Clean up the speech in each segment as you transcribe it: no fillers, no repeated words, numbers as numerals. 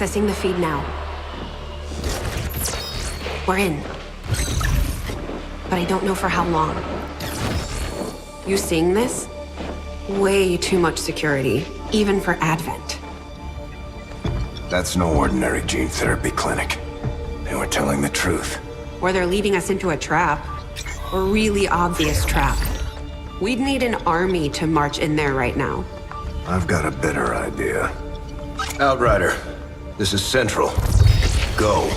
Accessing the feed now. We're in. But I don't know for how long. You seeing this? Way too much security, even for Advent. That's no ordinary gene therapy clinic. They were telling the truth. Or they're leading us into a trap. A really obvious trap. We'd need an army to march in there right now. I've got a better idea. Outrider, this is Central. Go.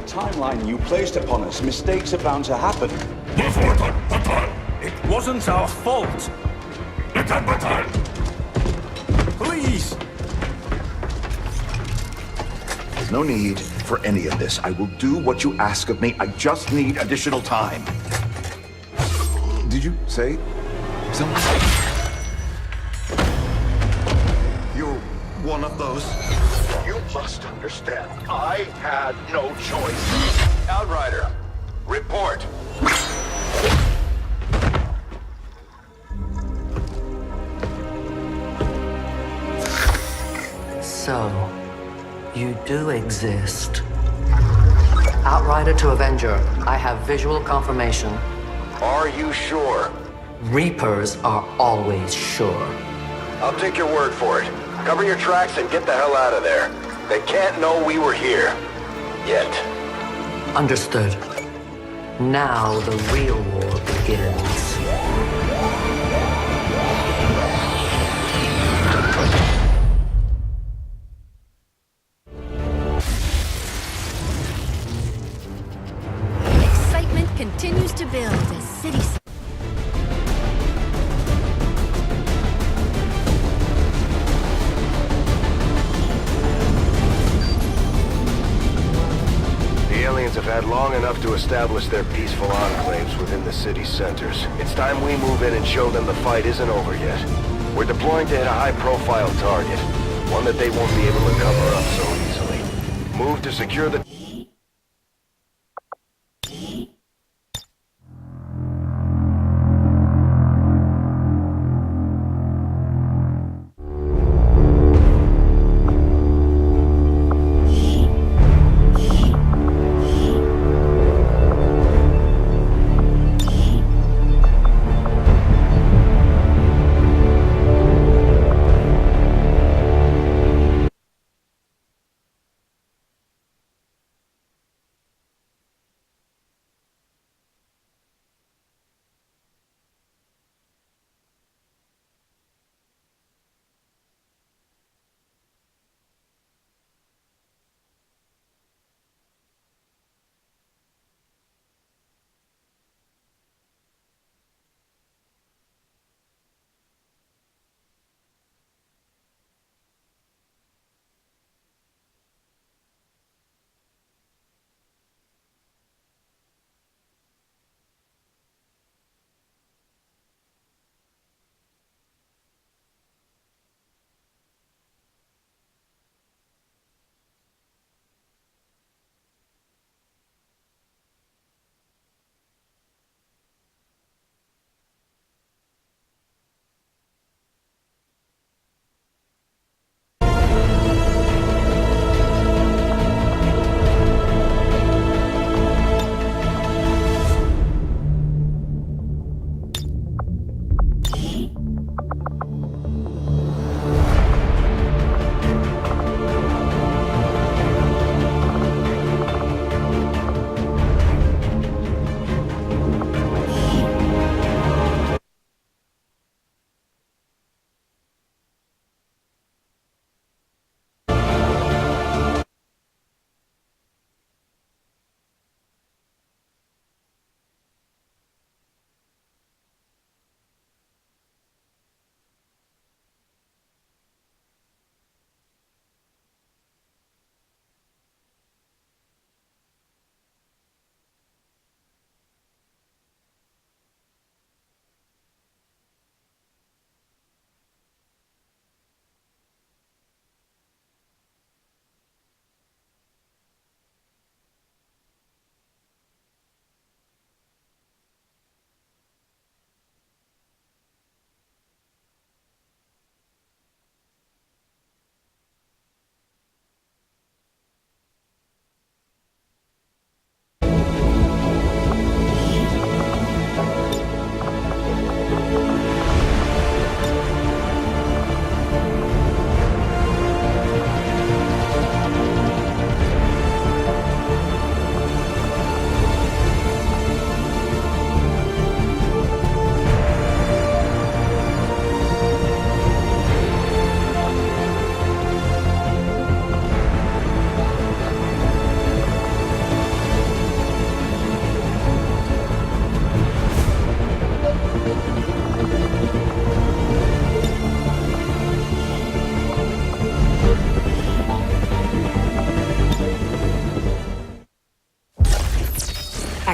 Timeline you placed upon us, mistakes are bound to happen. It wasn't our fault. Please! There's no need for any of this. I will do what you ask of me. I just need additional time. Did you say something? You're one of those? You must understand, I had no choice. Outrider, report. So, you do exist. Outrider to Avenger, I have visual confirmation. Are you sure? Reapers are always sure. I'll take your word for it. Cover your tracks and get the hell out of there. They can't know we were here. Yet. Understood. Now the real war begins. Excitement continues to build as cities. Have had long enough to establish their peaceful enclaves within the city centers. It's time we move in and show them the fight isn't over yet. We're deploying to hit a high-profile target, one that they won't be able to cover up so easily. Move to secure the...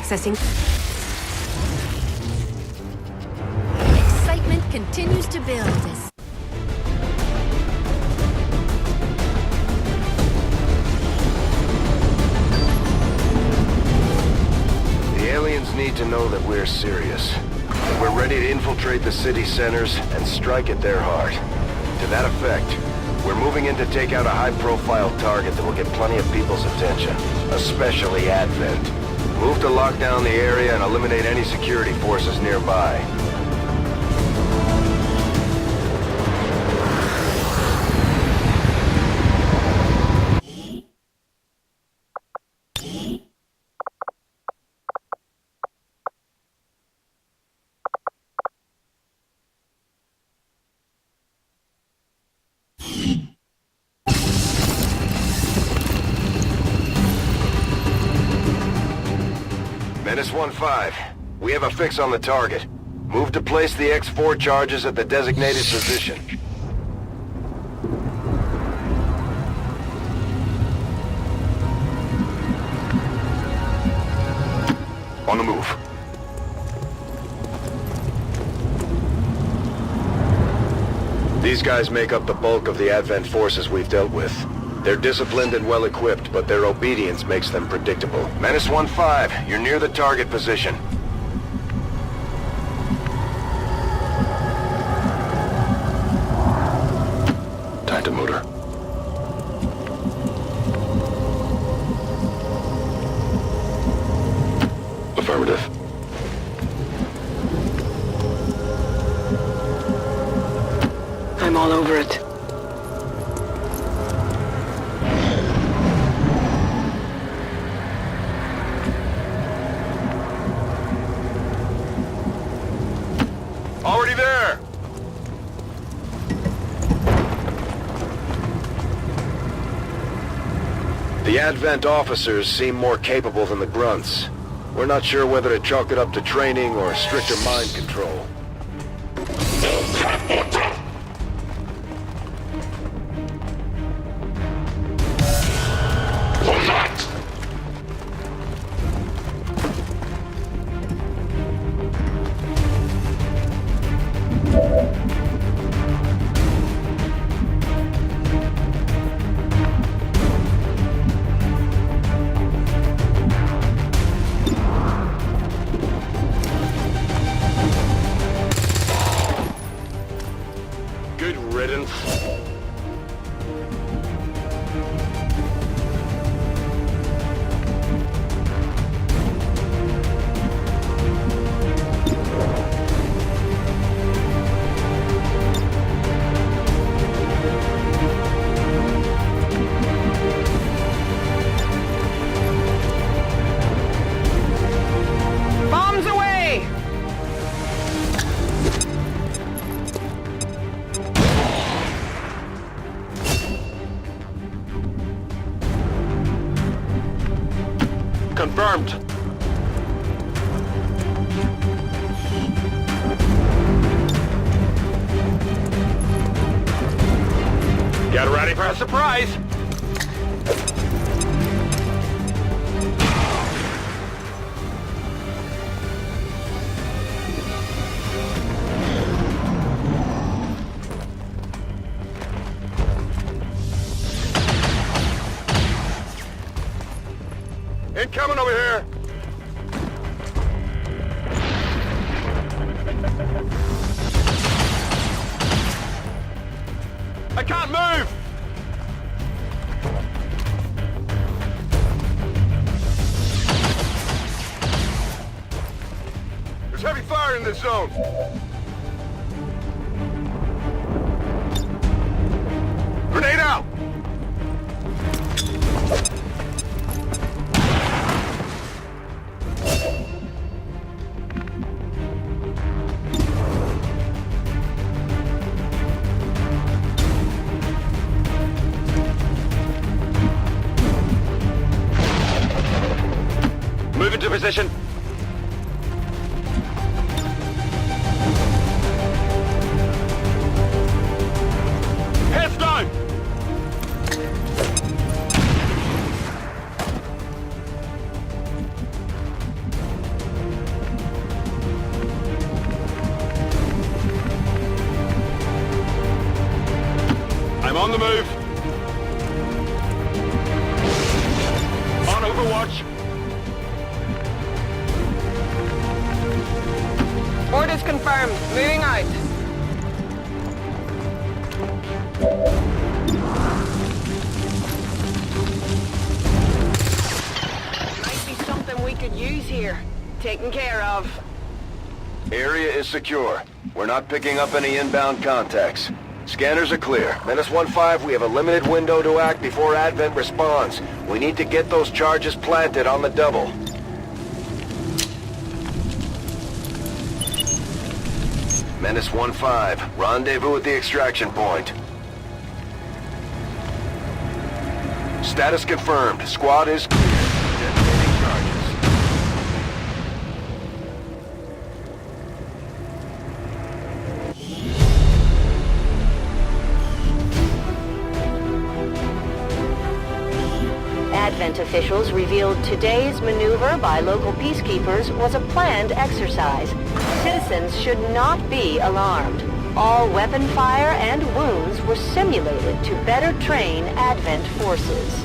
Accessing. Excitement continues to build as The aliens need to know that we're serious. That we're ready to infiltrate the city centers and strike at their heart. To that effect, we're moving in to take out a high-profile target that will get plenty of people's attention, especially Advent. Move to lock down the area and eliminate any security forces nearby. Menace 1-5, we have a fix on the target. Move to place the X4 charges at the designated position. On the move. These guys make up the bulk of the Advent forces we've dealt with. They're disciplined and well-equipped, but their obedience makes them predictable. Menace 1-5, you're near the target position. Time to motor. Affirmative. I'm all over it. Already there! The Advent officers seem more capable than the grunts. We're not sure whether to chalk it up to training or stricter mind control. Good riddance. Bombs away! Confirmed. Get ready for a surprise! Incoming over here! I can't move! There's heavy fire in this zone! Grenade out! Move into position. Heads down! Status confirmed. Moving out. Might be something we could use here. Taken care of. Area is secure. We're not picking up any inbound contacts. Scanners are clear. Menace 1-5, we have a limited window to act before Advent responds. We need to get those charges planted on the double. Menace 1-5, rendezvous at the extraction point. Status confirmed. Squad is clear. Detonating charges. Advent officials revealed today's maneuver by local peacekeepers was a planned exercise. Citizens should not be alarmed. All weapon fire and wounds were simulated to better train Advent forces.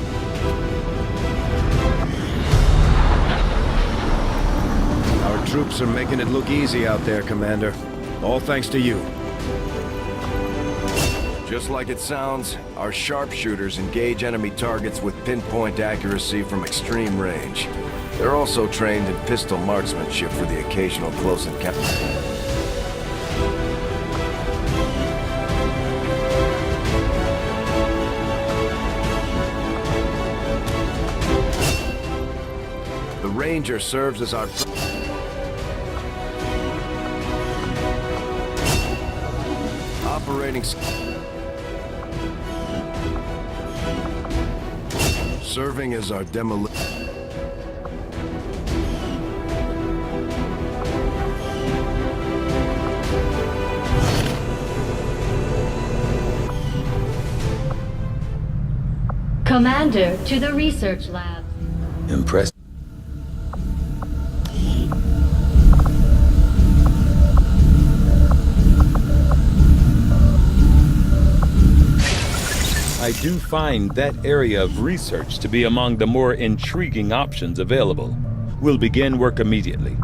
Our troops are making it look easy out there, Commander. All thanks to you. Just like it sounds, our sharpshooters engage enemy targets with pinpoint accuracy from extreme range. They're also trained in pistol marksmanship for the occasional close encounter. The Ranger serves as our operating serving as our demolition. Commander, to the research lab. Impressed. I do find that area of research to be among the more intriguing options available. We'll begin work immediately.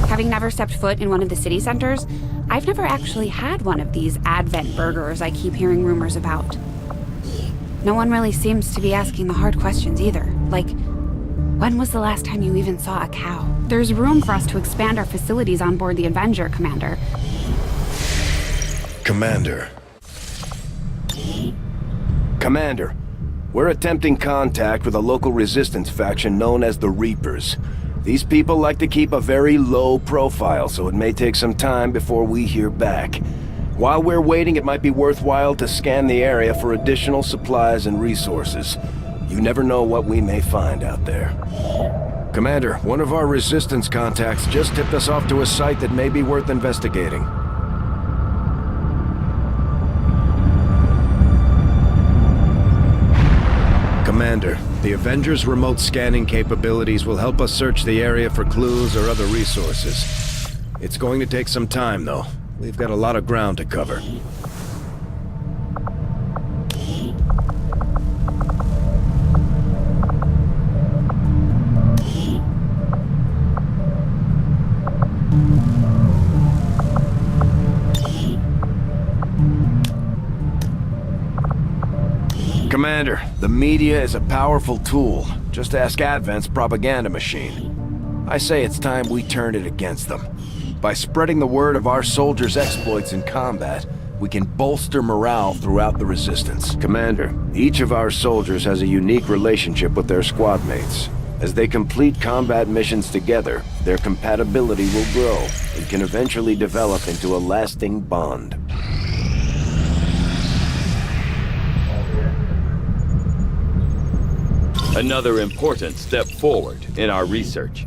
Having never stepped foot in one of the city centers, I've never actually had one of these Advent burgers I keep hearing rumors about. No one really seems to be asking the hard questions either, like, when was the last time you even saw a cow? There's room for us to expand our facilities on board the Avenger, Commander. Commander, we're attempting contact with a local resistance faction known as the Reapers. These people like to keep a very low profile, so it may take some time before we hear back. While we're waiting, it might be worthwhile to scan the area for additional supplies and resources. You never know what we may find out there. Commander, one of our resistance contacts just tipped us off to a site that may be worth investigating. Commander, the Avengers' remote scanning capabilities will help us search the area for clues or other resources. It's going to take some time, though. We've got a lot of ground to cover. Commander, the media is a powerful tool. Just ask Advent's propaganda machine. I say it's time we turn it against them. By spreading the word of our soldiers' exploits in combat, we can bolster morale throughout the Resistance. Commander, each of our soldiers has a unique relationship with their squad mates. As they complete combat missions together, their compatibility will grow and can eventually develop into a lasting bond. Another important step forward in our research.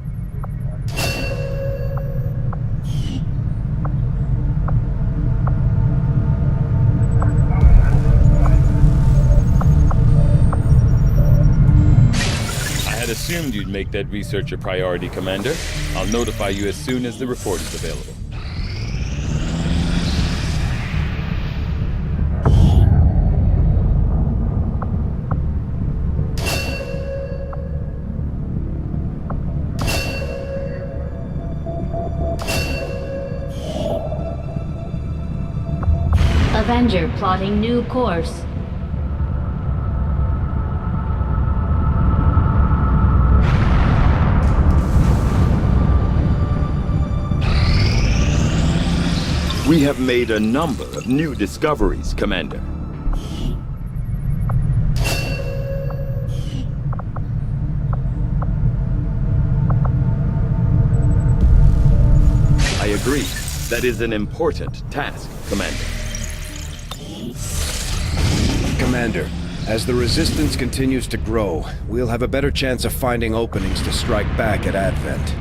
I had assumed you'd make that research a priority, Commander. I'll notify you as soon as the report is available. Avenger plotting new course. We have made a number of new discoveries, Commander. I agree. That is an important task, Commander. Commander, as the Resistance continues to grow, we'll have a better chance of finding openings to strike back at Advent.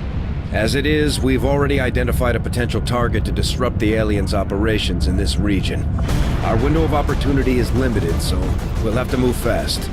As it is, we've already identified a potential target to disrupt the aliens' operations in this region. Our window of opportunity is limited, so we'll have to move fast.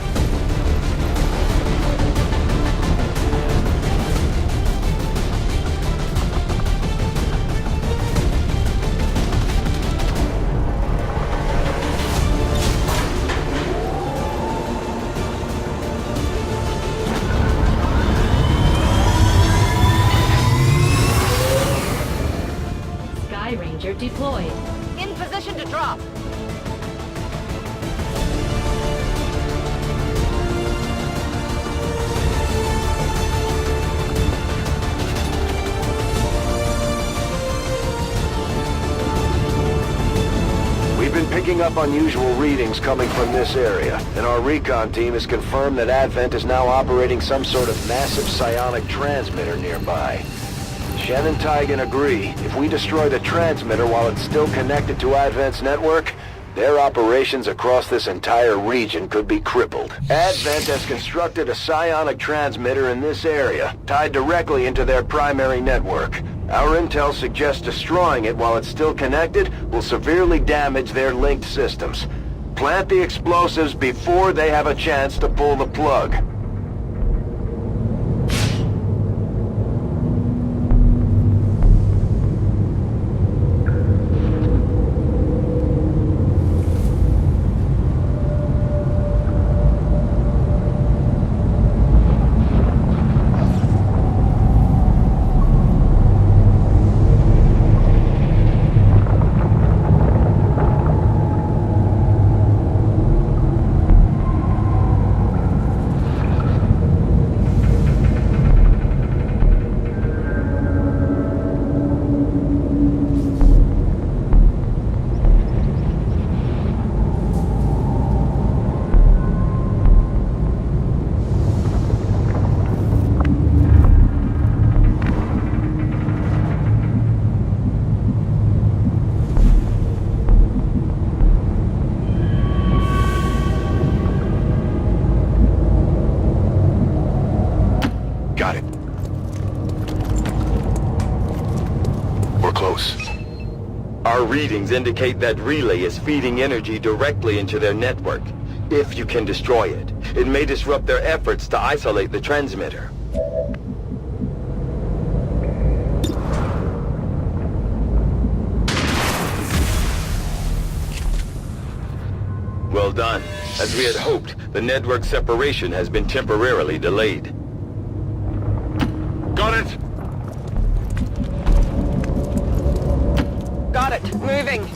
Deployed. In position to drop. We've been picking up unusual readings coming from this area, and our recon team has confirmed that Advent is now operating some sort of massive psionic transmitter nearby. Shen and Tygan agree. If we destroy the transmitter while it's still connected to Advent's network, their operations across this entire region could be crippled. Advent has constructed a psionic transmitter in this area, tied directly into their primary network. Our intel suggests destroying it while it's still connected will severely damage their linked systems. Plant the explosives before they have a chance to pull the plug. Our readings indicate that relay is feeding energy directly into their network. If you can destroy it, it may disrupt their efforts to isolate the transmitter. Well done. As we had hoped, the network separation has been temporarily delayed. Got it! Got it. Moving.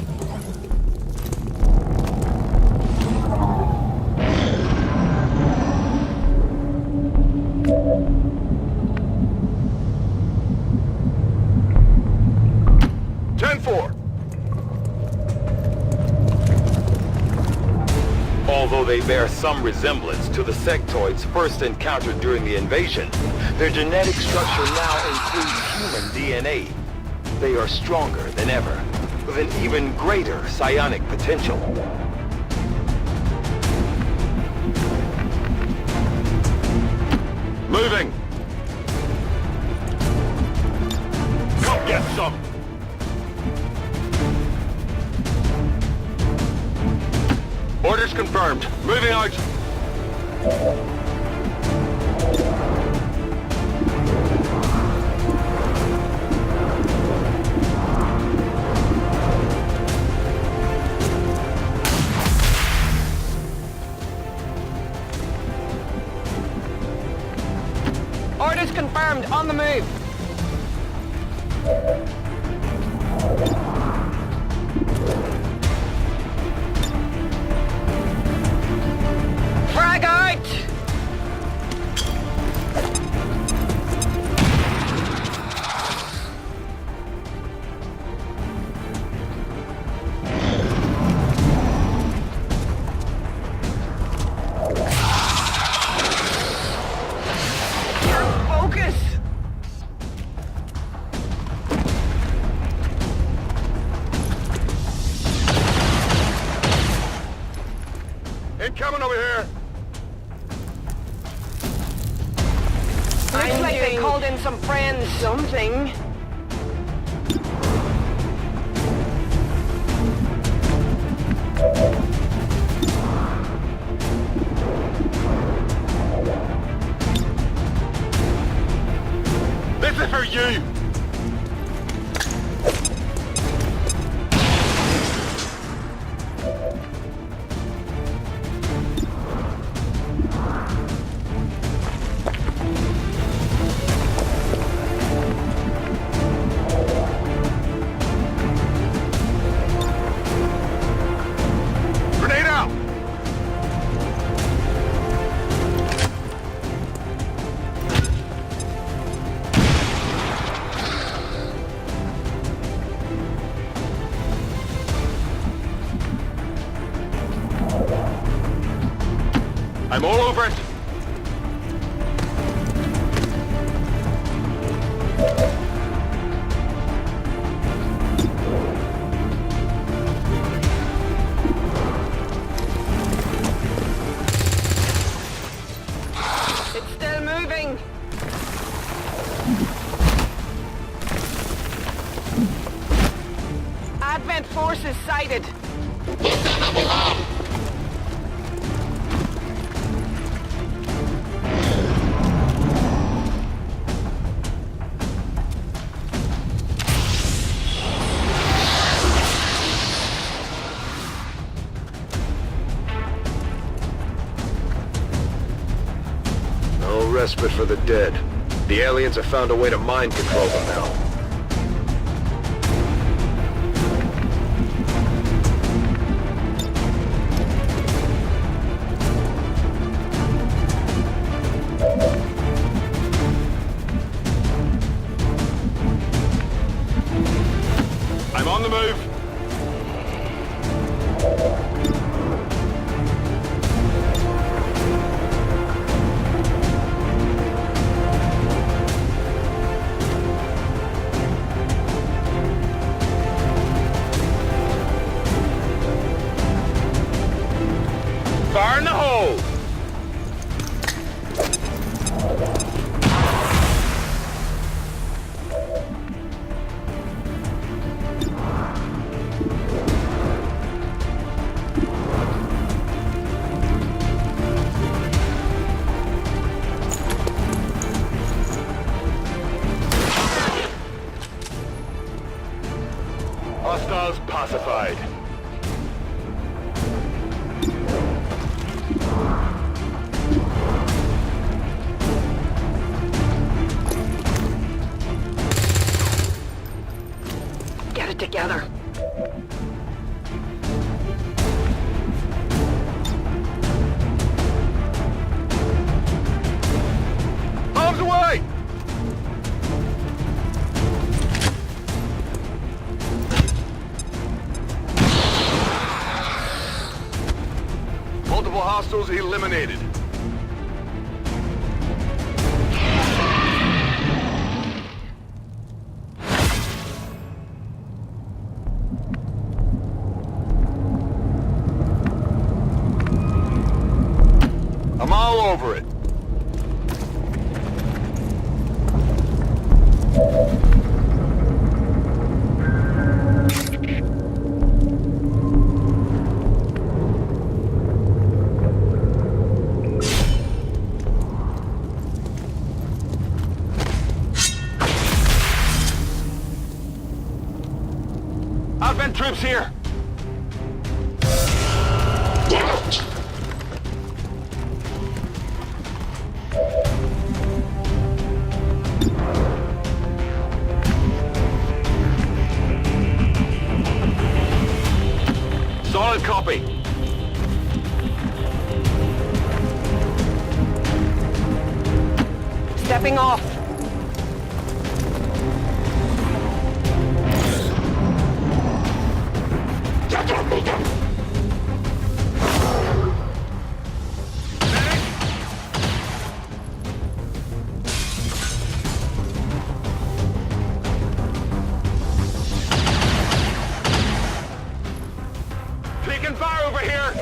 Although they bear some resemblance to the sectoids first encountered during the invasion, their genetic structure now includes human DNA. They are stronger than ever, with an even greater psionic potential. Moving! Come get some! Orders confirmed. Moving out! Orders confirmed. On the move. Frag out! Focus! Incoming over here! Looks like they called in some friends. Something. This is for you! Grenade out! I'm all over it. It's still moving. Advent forces sighted. No respite for the dead. The aliens have found a way to mind control them now. I'm on the move. Fire in the hole! Hostiles pacified. Get it together. Arms away! Multiple hostiles eliminated. I'm all over it. Advent troops here. Solid copy. off! Taking fire over here!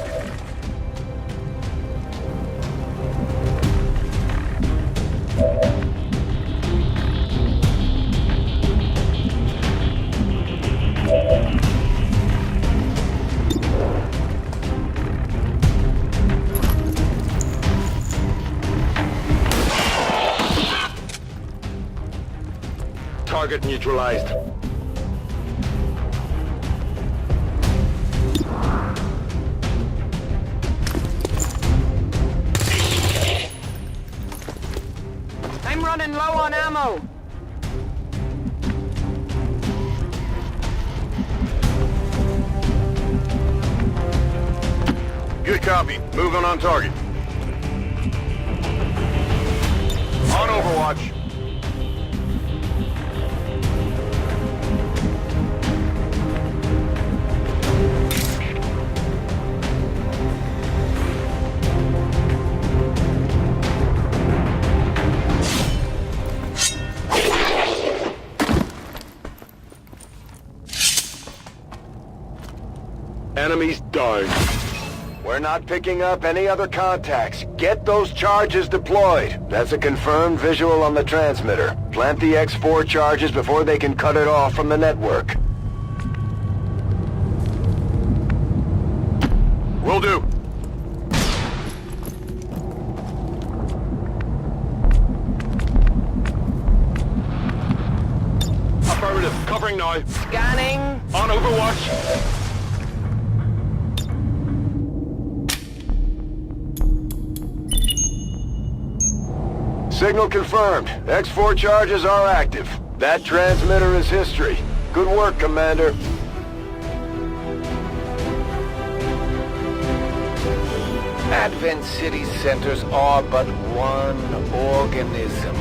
Target neutralized. I'm running low on ammo. Good copy. Moving on target. On Overwatch. Enemies down. We're not picking up any other contacts. Get those charges deployed. That's a confirmed visual on the transmitter. Plant the X4 charges before they can cut it off from the network. Will do. Affirmative. Covering now. Scanning. On Overwatch. Signal confirmed. X4 charges are active. That transmitter is history. Good work, Commander. Advent City centers are but one organism.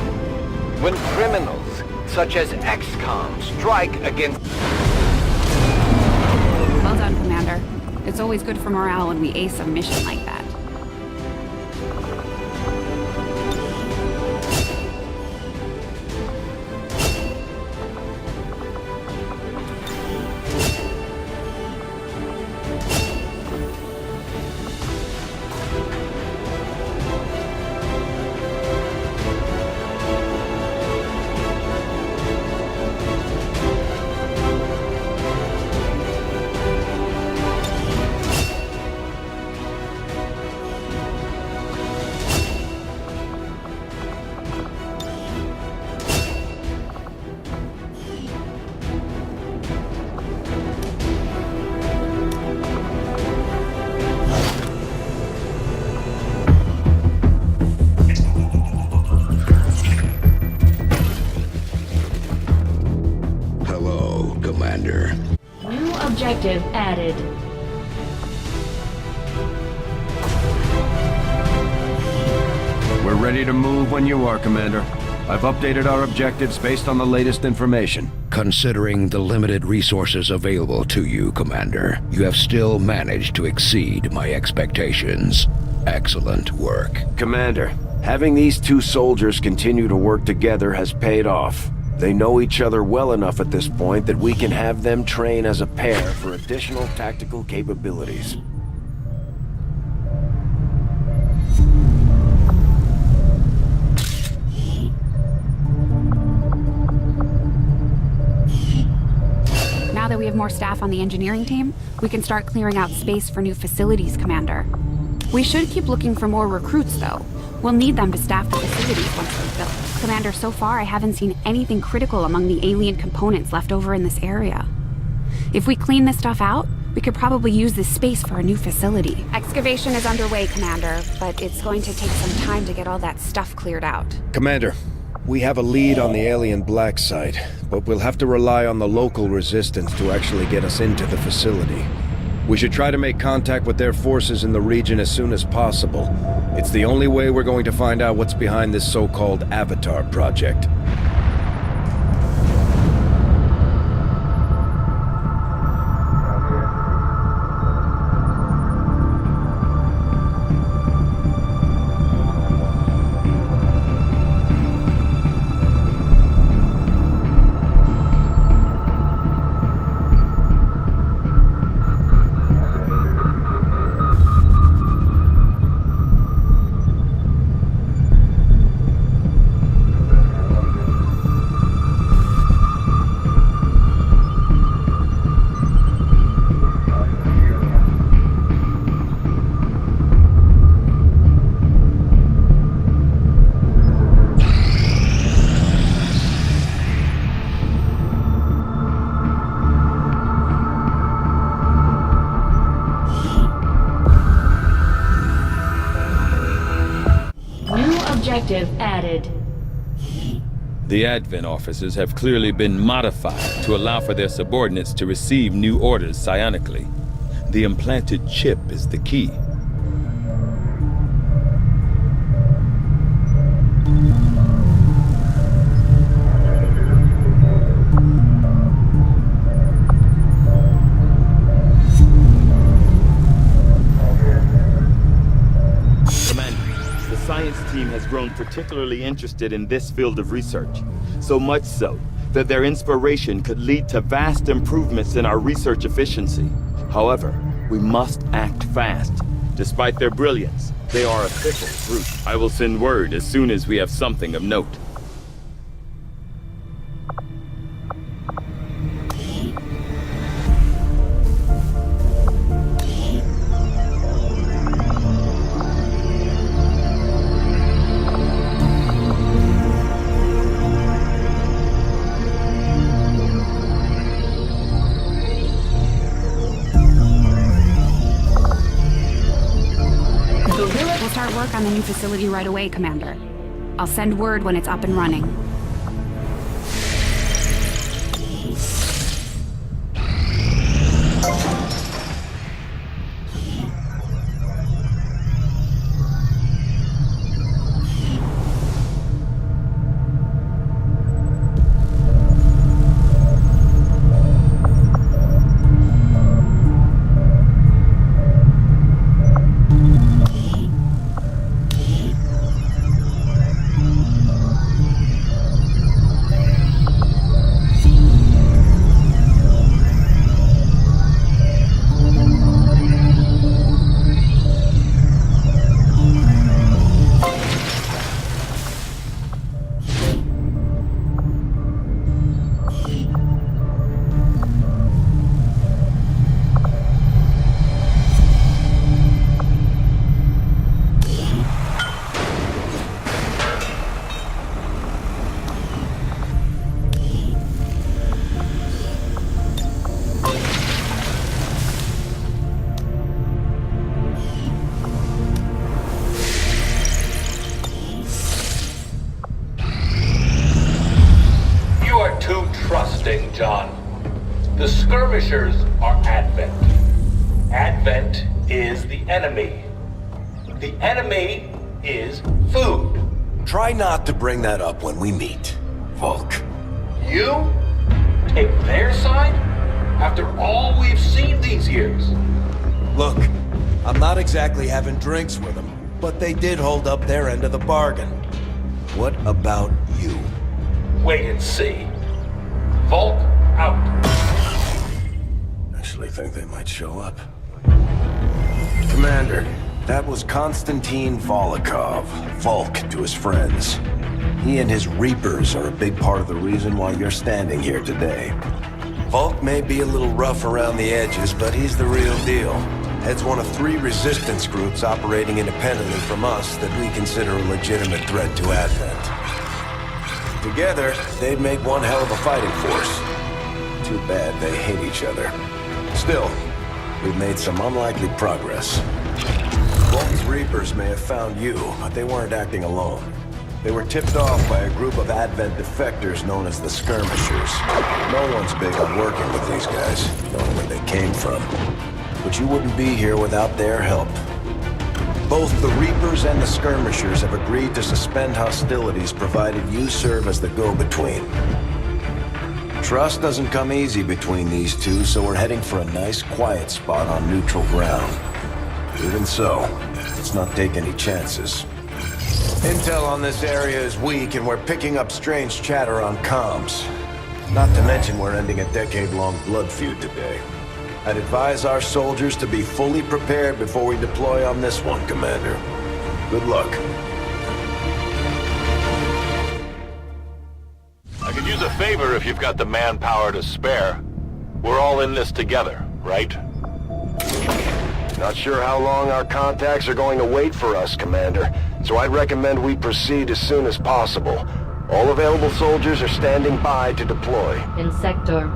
When criminals, such as XCOM, strike against... Well done, Commander. It's always good for morale when we ace a mission like that. New objective added. We're ready to move when you are, Commander. I've updated our objectives based on the latest information. Considering the limited resources available to you, Commander, you have still managed to exceed my expectations. Excellent work. Commander, having these two soldiers continue to work together has paid off. They know each other well enough at this point that we can have them train as a pair for additional tactical capabilities. Now that we have more staff on the engineering team, we can start clearing out space for new facilities, Commander. We should keep looking for more recruits, though. We'll need them to staff the facilities once they're built. Commander, so far I haven't seen anything critical among the alien components left over in this area. If we clean this stuff out, we could probably use this space for a new facility. Excavation is underway, Commander, but it's going to take some time to get all that stuff cleared out. Commander, we have a lead on the alien black site, but we'll have to rely on the local resistance to actually get us into the facility. We should try to make contact with their forces in the region as soon as possible. It's the only way we're going to find out what's behind this so-called Avatar project. Objective added. The Advent officers have clearly been modified to allow for their subordinates to receive new orders psionically. The implanted chip is the key. Team has grown particularly interested in this field of research, so much so that their inspiration could lead to vast improvements in our research efficiency. However, we must act fast. Despite their brilliance, they are a fickle brute. I will send word as soon as we have something of note. Work on the new facility right away, Commander. I'll send word when it's up and running. John. The skirmishers are Advent. Advent is the enemy. The enemy is food. Try not to bring that up when we meet, Volk. You take their side after all we've seen these years? Look, I'm not exactly having drinks with them, but they did hold up their end of the bargain. What about you? Wait and see. Volk out. Actually think they might show up. Commander, that was Konstantin Volokov, Volk to his friends. He and his Reapers are a big part of the reason why you're standing here today. Volk may be a little rough around the edges, but he's the real deal. Heads one of 3 resistance groups operating independently from us that we consider a legitimate threat to Advent. Together, they'd make one hell of a fighting force. Too bad they hate each other. Still, we've made some unlikely progress. Volk's Reapers may have found you, but they weren't acting alone. They were tipped off by a group of Advent defectors known as the Skirmishers. No one's big on working with these guys, knowing where they came from. But you wouldn't be here without their help. Both the Reapers and the Skirmishers have agreed to suspend hostilities provided you serve as the go-between. Trust doesn't come easy between these two, so we're heading for a nice quiet spot on neutral ground. Even so, let's not take any chances. Intel on this area is weak, and we're picking up strange chatter on comms. Not to mention we're ending a decade-long blood feud today. I'd advise our soldiers to be fully prepared before we deploy on this one, Commander. Good luck. I could use a favor if you've got the manpower to spare. We're all in this together, right? Not sure how long our contacts are going to wait for us, Commander, so I'd recommend we proceed as soon as possible. All available soldiers are standing by to deploy. In sector.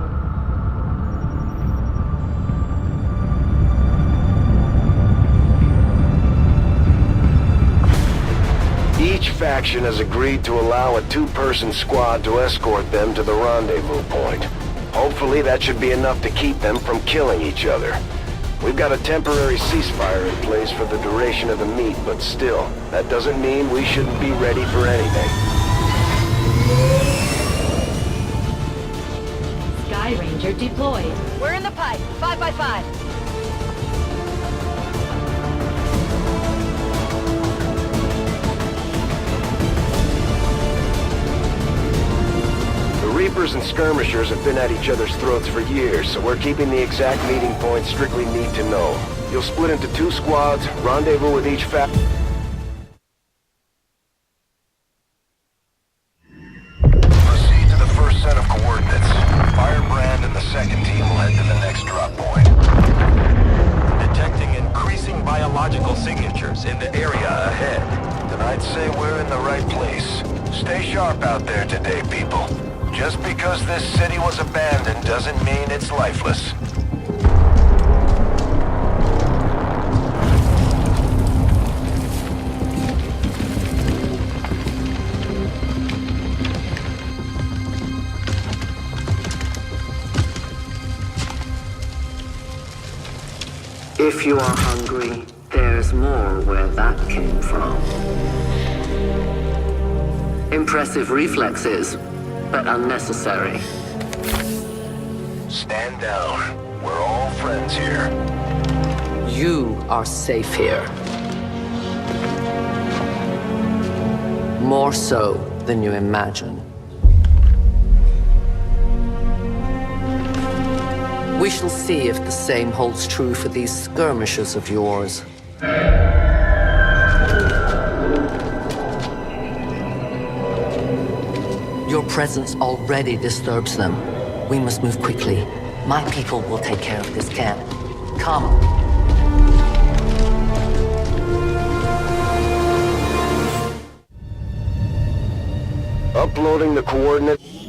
Each faction has agreed to allow a two-person squad to escort them to the rendezvous point. Hopefully that should be enough to keep them from killing each other. We've got a temporary ceasefire in place for the duration of the meet, but still, that doesn't mean we shouldn't be ready for anything. Sky Ranger deployed. We're in the pipe. 5x5. The Reapers and Skirmishers have been at each other's throats for years, so we're keeping the exact meeting point strictly need to know. You'll split into two squads, rendezvous with each faction. Proceed to the first set of coordinates. Firebrand and the second team will head to the next drop point. Detecting increasing biological signatures in the area ahead. Then I'd say we're in the right place. Stay sharp out there today, people. Just because this city was abandoned doesn't mean it's lifeless. If you are hungry, there's more where that came from. Impressive reflexes, but unnecessary. Stand down. We're all friends here. You are safe here. More so than you imagine. We shall see if the same holds true for these skirmishers of yours. Your presence already disturbs them. We must move quickly. My people will take care of this camp. Come. Uploading the coordinates.